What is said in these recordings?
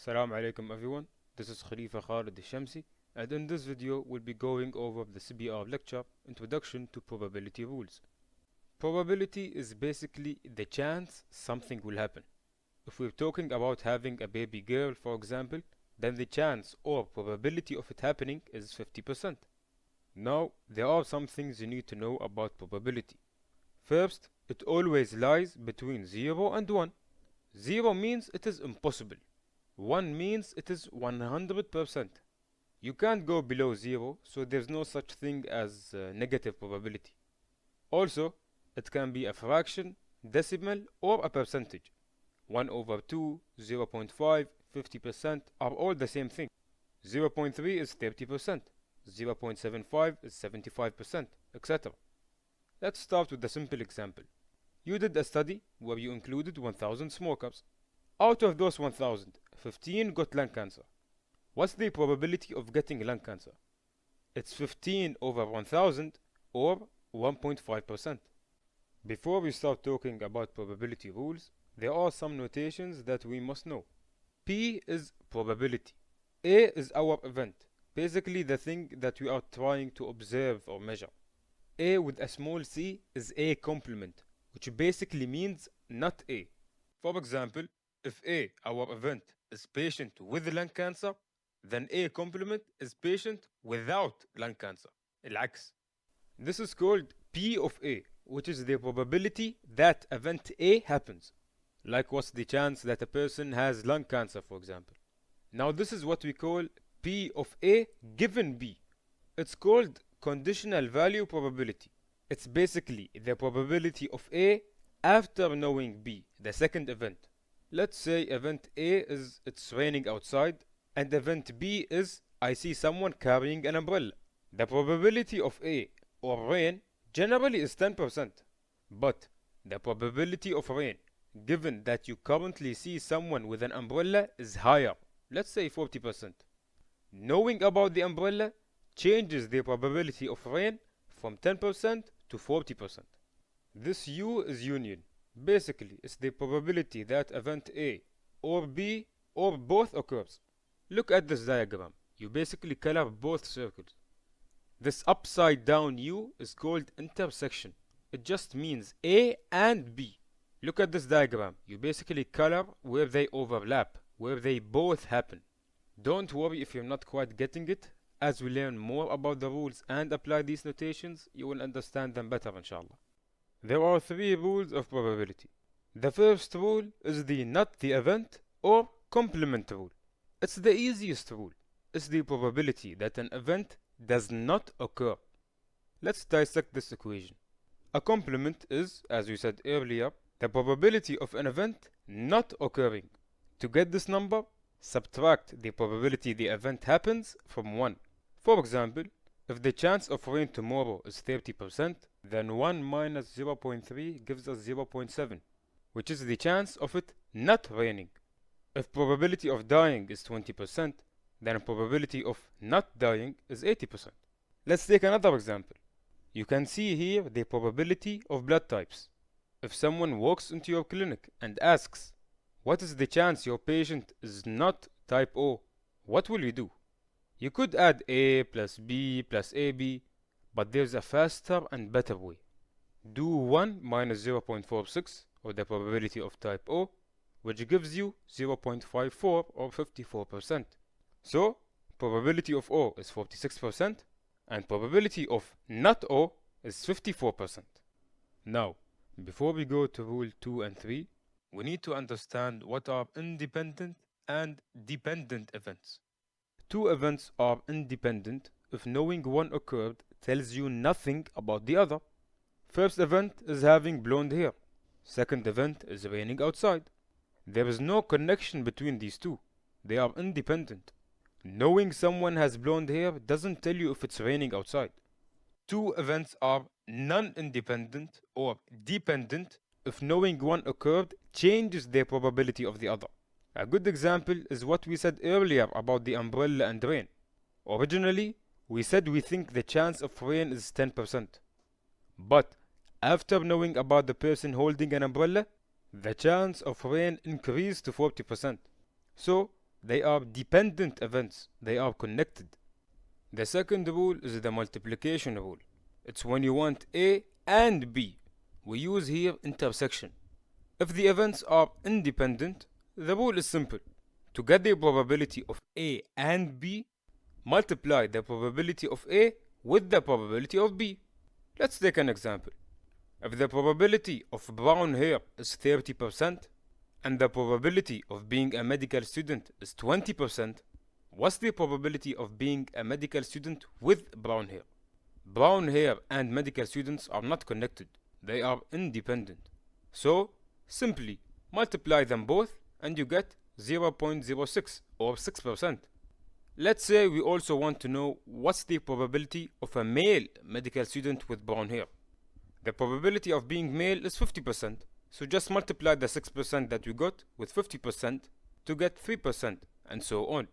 Assalamu alaikum everyone, this is Khalifa Khalid Shamsi, and in this video we'll be going over the CBR lecture Introduction to Probability Rules. Probability is basically the chance something will happen. If we're talking about having a baby girl, for example, then the chance or probability of it happening is 50%. Now, there are some things you need to know about probability. First, it always lies between 0 and 1. 0 means it is impossible. 1 means it is 100%. You can't go below 0, so there's no such thing as negative probability. Also, it can be a fraction, decimal, or a percentage. 1 over 2, 0.5, 50% are all the same thing. 0.3 is 30%, 0.75 is 75%, etc. Let's start with a simple example. You did a study where you included 1000 smokers. Out of those 1000, 15 got lung cancer. What's the probability of getting lung cancer? It's 15 over 1000 or 1.5%. Before we start talking about probability rules, there are some notations that we must know. P is probability. A is our event, basically the thing that we are trying to observe or measure. A with a small c is A complement, which basically means not A. For example, if A, our event, is patient with lung cancer, then A complement is patient without lung cancer. العكس. This is called P of A, which is the probability that event A happens. Like what's the chance that a person has lung cancer, for example. Now this is what we call P of A given B. It's called conditional value probability. It's basically the probability of A after knowing B, the second event. Let's say event A is it's raining outside, and event B is I see someone carrying an umbrella. The probability of A or rain generally is 10%, but the probability of rain given that you currently see someone with an umbrella is higher, let's say 40%. Knowing about the umbrella changes the probability of rain from 10% to 40%. This U is union. Basically, it's the probability that event A or B or both occurs. Look at this diagram. You basically color both circles. This upside down U is called intersection. It just means A and B. Look at this diagram. You basically color where they overlap, where they both happen. Don't worry if you're not quite getting it. As we learn more about the rules and apply these notations, you will understand them better, inshallah. There are 3 rules of probability. The first rule is the not the event or complement rule. It's the easiest rule. It's the probability that an event does not occur. Let's dissect this equation. A complement is, as we said earlier, the probability of an event not occurring. To get this number, subtract the probability the event happens from 1. For example, if the chance of rain tomorrow is 30%, then 1 minus 0.3 gives us 0.7, which is the chance of it not raining. If probability of dying is 20%, then probability of not dying is 80%. Let's take another example. You can see here the probability of blood types. If someone walks into your clinic and asks, what is the chance your patient is not type O, what will you do? You could add A plus B plus AB, but there's a faster and better way. Do 1 minus 0.46, or the probability of type O, which gives you 0.54 or 54%. So, probability of O is 46%, and probability of not O is 54%. Now, before we go to rule 2 and 3, we need to understand what are independent and dependent events. 2 events are independent if knowing one occurred tells you nothing about the other. First event is having blonde hair. Second event is raining outside. There is no connection between these two. They are independent. Knowing someone has blonde hair doesn't tell you if it's raining outside. 2 events are non-independent or dependent if knowing one occurred changes the probability of the other. A good example is what we said earlier about the umbrella and rain. Originally, we said we think the chance of rain is 10%. But after knowing about the person holding an umbrella, the chance of rain increased to 40%. So, They are dependent events. They are connected. The second rule is the multiplication rule. It's when you want A and B. We use here intersection. If the events are independent, the rule is simple. To get the probability of A and B, multiply the probability of A with the probability of B. Let's take an example. If the probability of brown hair is 30% and the probability of being a medical student is 20%, what's the probability of being a medical student with brown hair? Brown hair and medical students are not connected. They are independent. So, simply multiply them both and you get 0.06 or 6%. Let's say we also want to know what's the probability of a male medical student with brown hair. The probability of being male is 50%, so just multiply the 6% that we got with 50% to get 3%, and so on.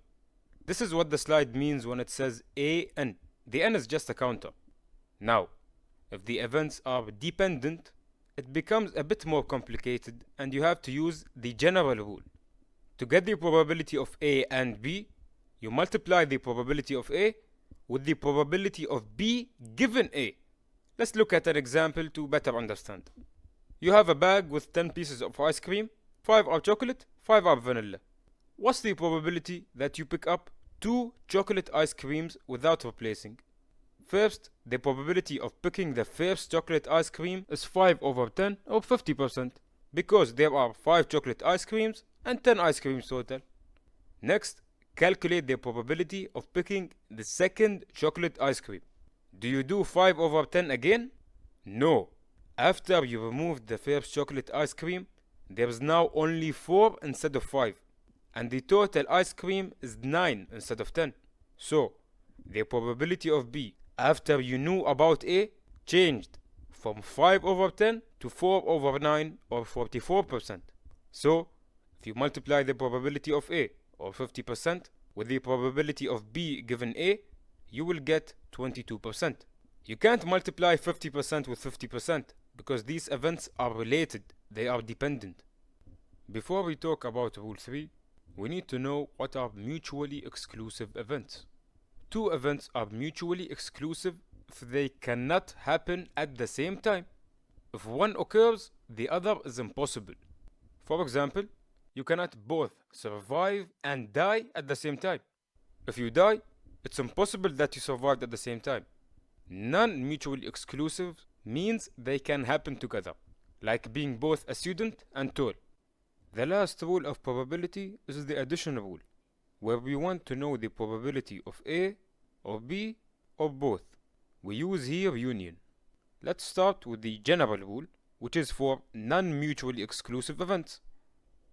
This is what the slide means when it says AN. The N is just a counter. Now, if the events are dependent, it becomes a bit more complicated and you have to use the general rule. To get the probability of A and B, you multiply the probability of A with the probability of B given A. Let's look at an example to better understand. You have a bag with 10 pieces of ice cream, 5 are chocolate, 5 are vanilla. What's the probability that you pick up 2 chocolate ice creams without replacing? First, the probability of picking the first chocolate ice cream is 5 over 10 or 50%, because there are 5 chocolate ice creams and 10 ice creams total. Next, calculate the probability of picking the second chocolate ice cream. Do you do 5 over 10 again? No. After you remove the first chocolate ice cream, there is now only 4 instead of 5, and the total ice cream is 9 instead of 10. So, the probability of B after you knew about A changed from 5 over 10 to 4 over 9 or 44%. So, if you multiply the probability of A or 50% with the probability of B given A, you will get 22%. You can't multiply 50% with 50% because these events are related, they are dependent. Before we talk about rule 3, we need to know what are mutually exclusive events. Two events are mutually exclusive if they cannot happen at the same time. If one occurs, the other is impossible. For example, you cannot both survive and die at the same time. If you die, it's impossible that you survived at the same time. Non-mutually exclusive means they can happen together, like being both a student and tall. The last rule of probability is the addition rule, where we want to know the probability of A or B or both. We use here union. Let's start with the general rule, which is for non-mutually exclusive events.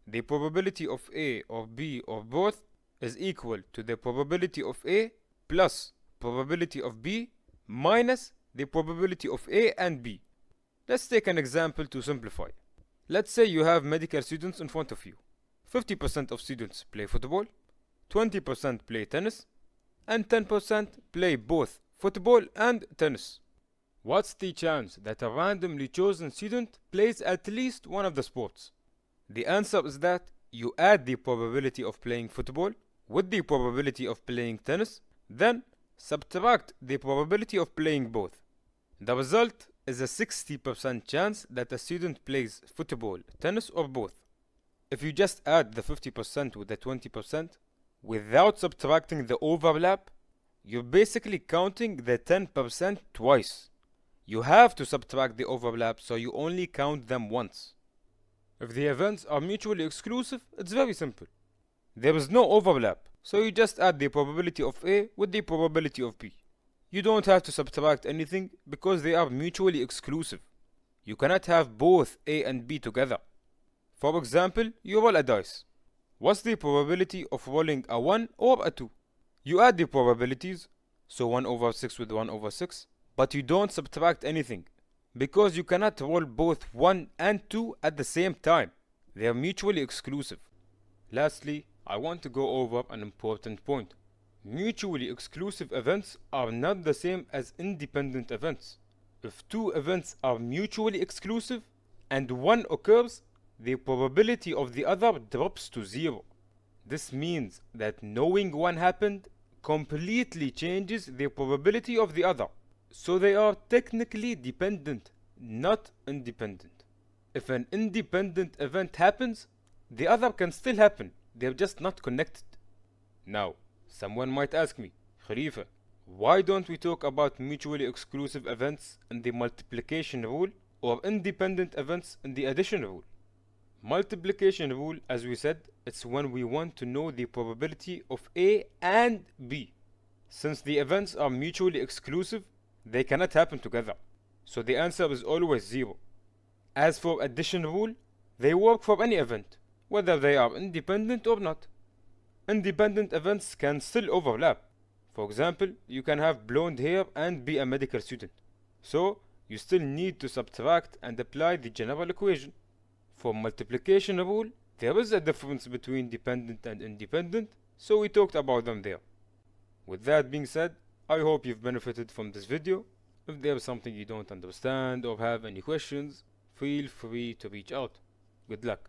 The probability of A or B or both is equal to the probability of A plus probability of B minus the probability of A and B. Let's take an example to simplify. Let's say you have medical students in front of you. 50% of students play football, 20% play tennis, and 10% play both football and tennis. What's the chance that a randomly chosen student plays at least one of the sports? The answer is that you add the probability of playing football with the probability of playing tennis, then subtract the probability of playing both. The result is a 60% chance that a student plays football, tennis, or both. If you just add the 50% with the 20% without subtracting the overlap, you're basically counting the 10% twice. You have to subtract the overlap, so you only count them once. If the events are mutually exclusive, it's very simple. There is no overlap, so you just add the probability of A with the probability of B. You don't have to subtract anything because they are mutually exclusive. You cannot have both A and B together. For example, you roll a dice. What's the probability of rolling a 1 or a 2? You add the probabilities, so 1 over 6 with 1 over 6, but you don't subtract anything because you cannot roll both 1 and 2 at the same time. They are mutually exclusive. Lastly, I want to go over an important point. Mutually exclusive events are not the same as independent events. If two events are mutually exclusive and one occurs, the probability of the other drops to 0. This means that knowing one happened completely changes the probability of the other. So they are technically dependent, not independent. If an independent event happens, the other can still happen. They're just not connected. Now, someone might ask me, Khalifa, why don't we talk about mutually exclusive events in the multiplication rule or independent events in the addition rule? Multiplication rule, as we said, it's when we want to know the probability of A and B. Since the events are mutually exclusive, they cannot happen together. So the answer is always 0. As for addition rule, they work for any event, whether they are independent or not. Independent events can still overlap. For example, you can have blonde hair and be a medical student. So, you still need to subtract and apply the general equation. For multiplication rule, there is a difference between dependent and independent, so we talked about them there. With that being said, I hope you've benefited from this video. If there is something you don't understand or have any questions, feel free to reach out. Good luck.